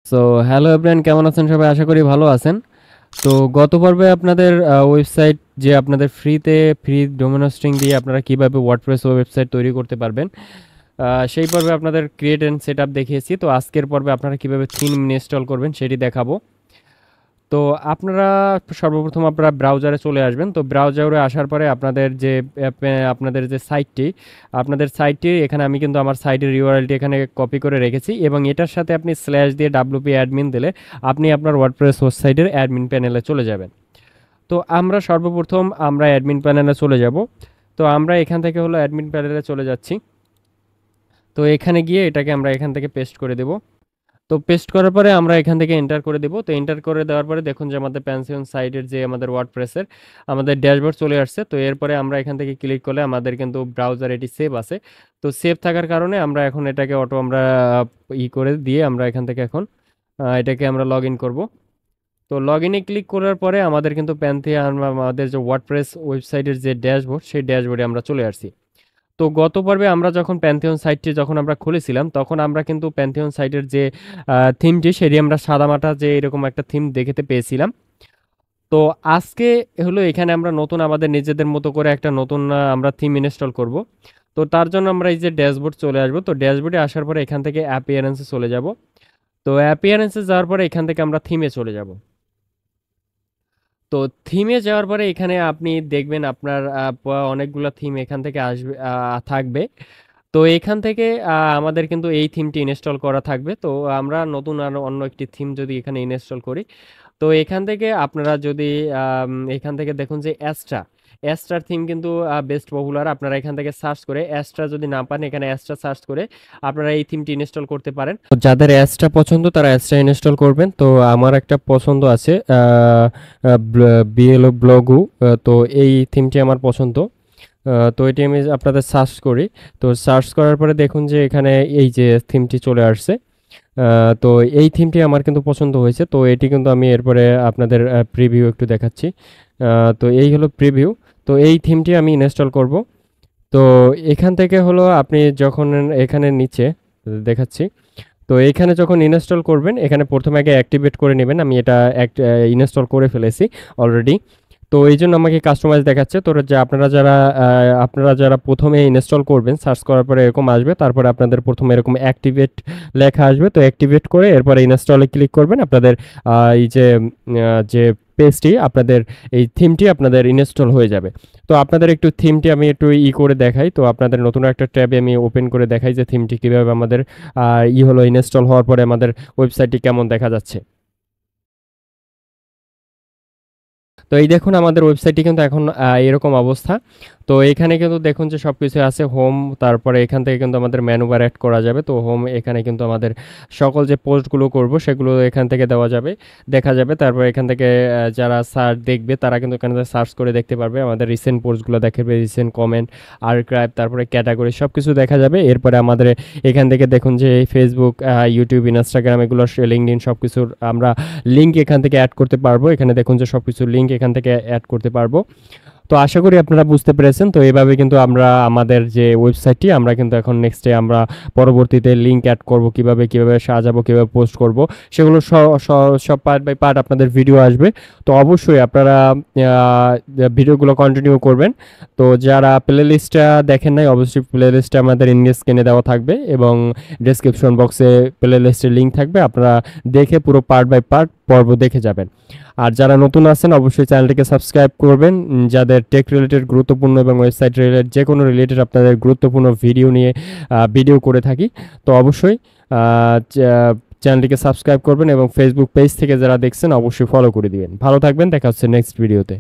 So hello everyone, কেমন আছেন সবাই? আশা করি ভালো আছেন। তো গত পর্বে আপনাদের ওয়েবসাইট যে আপনাদের ফ্রি ডোমেন হোস্টিং দিয়ে আপনারা কিভাবে ওয়ার্ডপ্রেস ওয়েবসাইট তৈরি করতে পারবেন, সেই পর্বে আপনাদের ক্রিয়েট এন্ড সেট আপ দেখিয়েছি। তো আজকের পর্বে আপনারা কিভাবে থিম ইনস্টল করবেন সেটি দেখাবো। তো আপনারা সর্বপ্রথম আপনারা ব্রাউজারে চলে আসবেন। তো ব্রাউজারে আসার পরে আপনাদের যে সাইটটি, আপনাদের সাইটটি এখানে আমি কিন্তু আমার সাইটের ইউআরএলটি এখানে কপি করে রেখেছি, এবং এটার সাথে আপনি স্ল্যাশ দিয়ে ডাব্লিউপি অ্যাডমিন দিলে আপনি আপনার ওয়ার্ডপ্রেস ওয়েবসাইটের অ্যাডমিন প্যানেলে চলে যাবেন। তো আমরা সর্বপ্রথম অ্যাডমিন প্যানেলে চলে যাব। তো আমরা এখান থেকে হলো অ্যাডমিন প্যানেলে চলে যাচ্ছি। তো এখানে গিয়ে এটাকে আমরা এখান থেকে পেস্ট করে দেব। তো পেস্ট করার পরে আমরা এখান থেকে এন্টার করে দেব। তো এন্টার করে দেওয়ার পরে দেখুন যে আমাদের প্যানসিয়ন সাইটের যে আমাদের ওয়ার্ডপ্রেসের আমাদের ড্যাশবোর্ড চলে আসছে। তো এরপরে আমরা এখান থেকে ক্লিক করলে আমাদের কিন্তু ব্রাউজার এটি সেভ আছে। তো সেভ থাকার কারণে আমরা এখন এটাকে আমরা করে দিয়ে আমরা এখান থেকে এখন এটাকে আমরা লগ ইন করবো। তো লগ ইনে ক্লিক করার পরে আমাদের কিন্তু আমাদের যে ওয়ার্ডপ্রেস ওয়েবসাইটের যে ড্যাশবোর্ড, সেই ড্যাশবোর্ডে আমরা চলে আসছি। তো গত পর্বে আমরা যখন প্যান্থিয়ন সাইটটি যখন আমরা খুলেছিলাম, তখন আমরা কিন্তু প্যান্থিয়ন সাইটের যে থিমটি, সেটি আমরা সাদামাটা যে এরকম একটা থিম দেখতে পেয়েছিলাম। তো আজকে হলো এখানে আমরা নতুন আমাদের নিজেদের মতো করে একটা নতুন আমরা থিম ইনস্টল করব। তো তার জন্য আমরা এই যে ড্যাশবোর্ড চলে আসবো। তো ড্যাশবোর্ডে আসার পরে এখান থেকে অ্যাপিয়ারেন্সে চলে যাব। তো অ্যাপিয়ারেন্সে যাওয়ার পরে এখান থেকে আমরা থিমে চলে যাব। তো থিমে যাওয়ার পরে এখানে আপনি দেখবেন আপনার অনেকগুলো থিম এখান থেকে আসবে, থাকবে। তো এখান থেকে আমাদের কিন্তু এই থিমটি ইনস্টল করা থাকবে। তো আমরা নতুন আর অন্য একটি থিম যদি এখানে ইনস্টল করি, তো এখান থেকে আপনারা যদি এখান থেকে দেখুন যে অ্যাস্ট্রার থিম কিন্তু বেস্ট পপুলার। আপনারা এখান থেকে সার্চ করে অ্যাস্ট্রা যদি না পান, এখানে অ্যাস্ট্রা সার্চ করে আপনারা এই থিমটি ইনস্টল করতে পারেন। তো যাদের অ্যাস্ট্রা পছন্দ তারা অ্যাস্ট্রা ইনস্টল করবেন। তো আমার একটা পছন্দ আছে, বিএলও ব্লগু। তো এই থিমটি আমার পছন্দ। তো এটি আমি আপনাদের সার্চ করি। তো সার্চ করার পরে দেখুন যে এখানে এই যে থিমটি চলে আসছে। তো এই থিমটি আমার কিন্তু পছন্দ হয়েছে। তো এটি কিন্তু আমি এরপরে আপনাদের প্রিভিউ একটু দেখাচ্ছি। তো এই হলো প্রিভিউ। তো এই থিমটি আমি ইনস্টল করব। তো এখান থেকে হলো আপনি যখন এখানে নিচে দেখাচ্ছি, তো এখানে যখন ইনস্টল করবেন, এখানে প্রথমে আগে অ্যাক্টিভেট করে নেবেন। আমি এটা ইনস্টল করে ফেলেছি অলরেডি। তো এই জন্য আমাকে কাস্টমাইজ দেখাচ্ছে। তো যে আপনারা যারা প্রথমে ইনস্টল করবেন, সার্চ করার পরে এরকম আসবে, তারপরে আপনাদের প্রথমে এরকম অ্যাক্টিভেট লেখা আসবে। তো অ্যাক্টিভেট করে এরপরে ইনস্টলে ক্লিক করবেন। আপনাদের এই যে পেজটি, আপনাদের এই থিমটি আপনাদের ইনস্টল হয়ে যাবে। তো আপনাদের একটু থিমটি আমি একটু করে দেখাই। তো আপনাদের নতুন একটা ট্যাবে আমি ওপেন করে দেখাই যে থিমটি কীভাবে আমাদের হলো ইনস্টল হওয়ার পরে আমাদের ওয়েবসাইটটি কেমন দেখা যাচ্ছে। তো এই দেখুন আমাদের ওয়েবসাইটটি কিন্তু এখন এরকম অবস্থা। তো এখানে কিন্তু দেখুন যে সব কিছু আছে, হোম, তারপরে এখান থেকে কিন্তু আমাদের মেনু বার অ্যাড করা যাবে। তো হোম, এখানে কিন্তু আমাদের সকল যে পোস্টগুলো করব সেগুলো এখান থেকে দেখা যাবে। তারপর এখান থেকে যারা সার্চ দেখবে তারা কিন্তু এখানে সার্চ করে দেখতে পারবে, আমাদের রিসেন্ট পোস্টগুলো দেখবে, রিসেন্ট কমেন্ট, আর্কাইভ, তারপরে ক্যাটাগরি সব কিছু দেখা যাবে। এরপরে আমাদের এখান থেকে দেখুন যে ফেসবুক, ইউটিউব, ইনস্টাগ্রাম, এগুলো লিঙ্কডইন সব কিছুর আমরা লিঙ্ক এখান থেকে অ্যাড করতে পারবো। এখানে দেখুন যে সব কিছুর লিঙ্ক এখান থেকে অ্যাড করতে পারবো। তো আশা করি আপনারা বুঝতে পেরেছেন। তো এইভাবে কিন্তু আমরা আমাদের যে ওয়েবসাইটটি আমরা কিন্তু এখন নেক্সটে আমরা পরবর্তীতে লিঙ্ক অ্যাড করব, কিভাবে সাজাবো, কিভাবে পোস্ট করব, সেগুলো সব পার্ট বাই পার্ট আপনাদের ভিডিও আসবে। তো অবশ্যই আপনারা ভিডিওগুলো কন্টিনিউ করবেন। তো যারা প্লে লিস্টটা দেখেন নাই, অবশ্যই প্লে লিস্টটা আমাদের ইন্ডিয়া স্ক্রিনে দেওয়া থাকবে, এবং ডেসক্রিপশন বক্সে প্লে লিস্টের লিঙ্ক থাকবে। আপনারা দেখে পুরো পার্ট বাই পার্ট পর্ব দেখে যাবেন। আর যারা নতুন আছেন অবশ্যই চ্যানেলটিকে সাবস্ক্রাইব করবেন। যাদের টেক রিলেটেড গুরুত্বপূর্ণ এবং ওয়েবসাইট রিলেটেড যে কোনো রিলেটেড আপনাদের গুরুত্বপূর্ণ ভিডিও করে থাকি। তো অবশ্যই চ্যানেলটিকে সাবস্ক্রাইব করবেন, এবং ফেসবুক পেজ থেকে যারা দেখছেন অবশ্যই ফলো করে দিবেন। ভালো থাকবেন, দেখা হচ্ছে নেক্সট ভিডিওতে।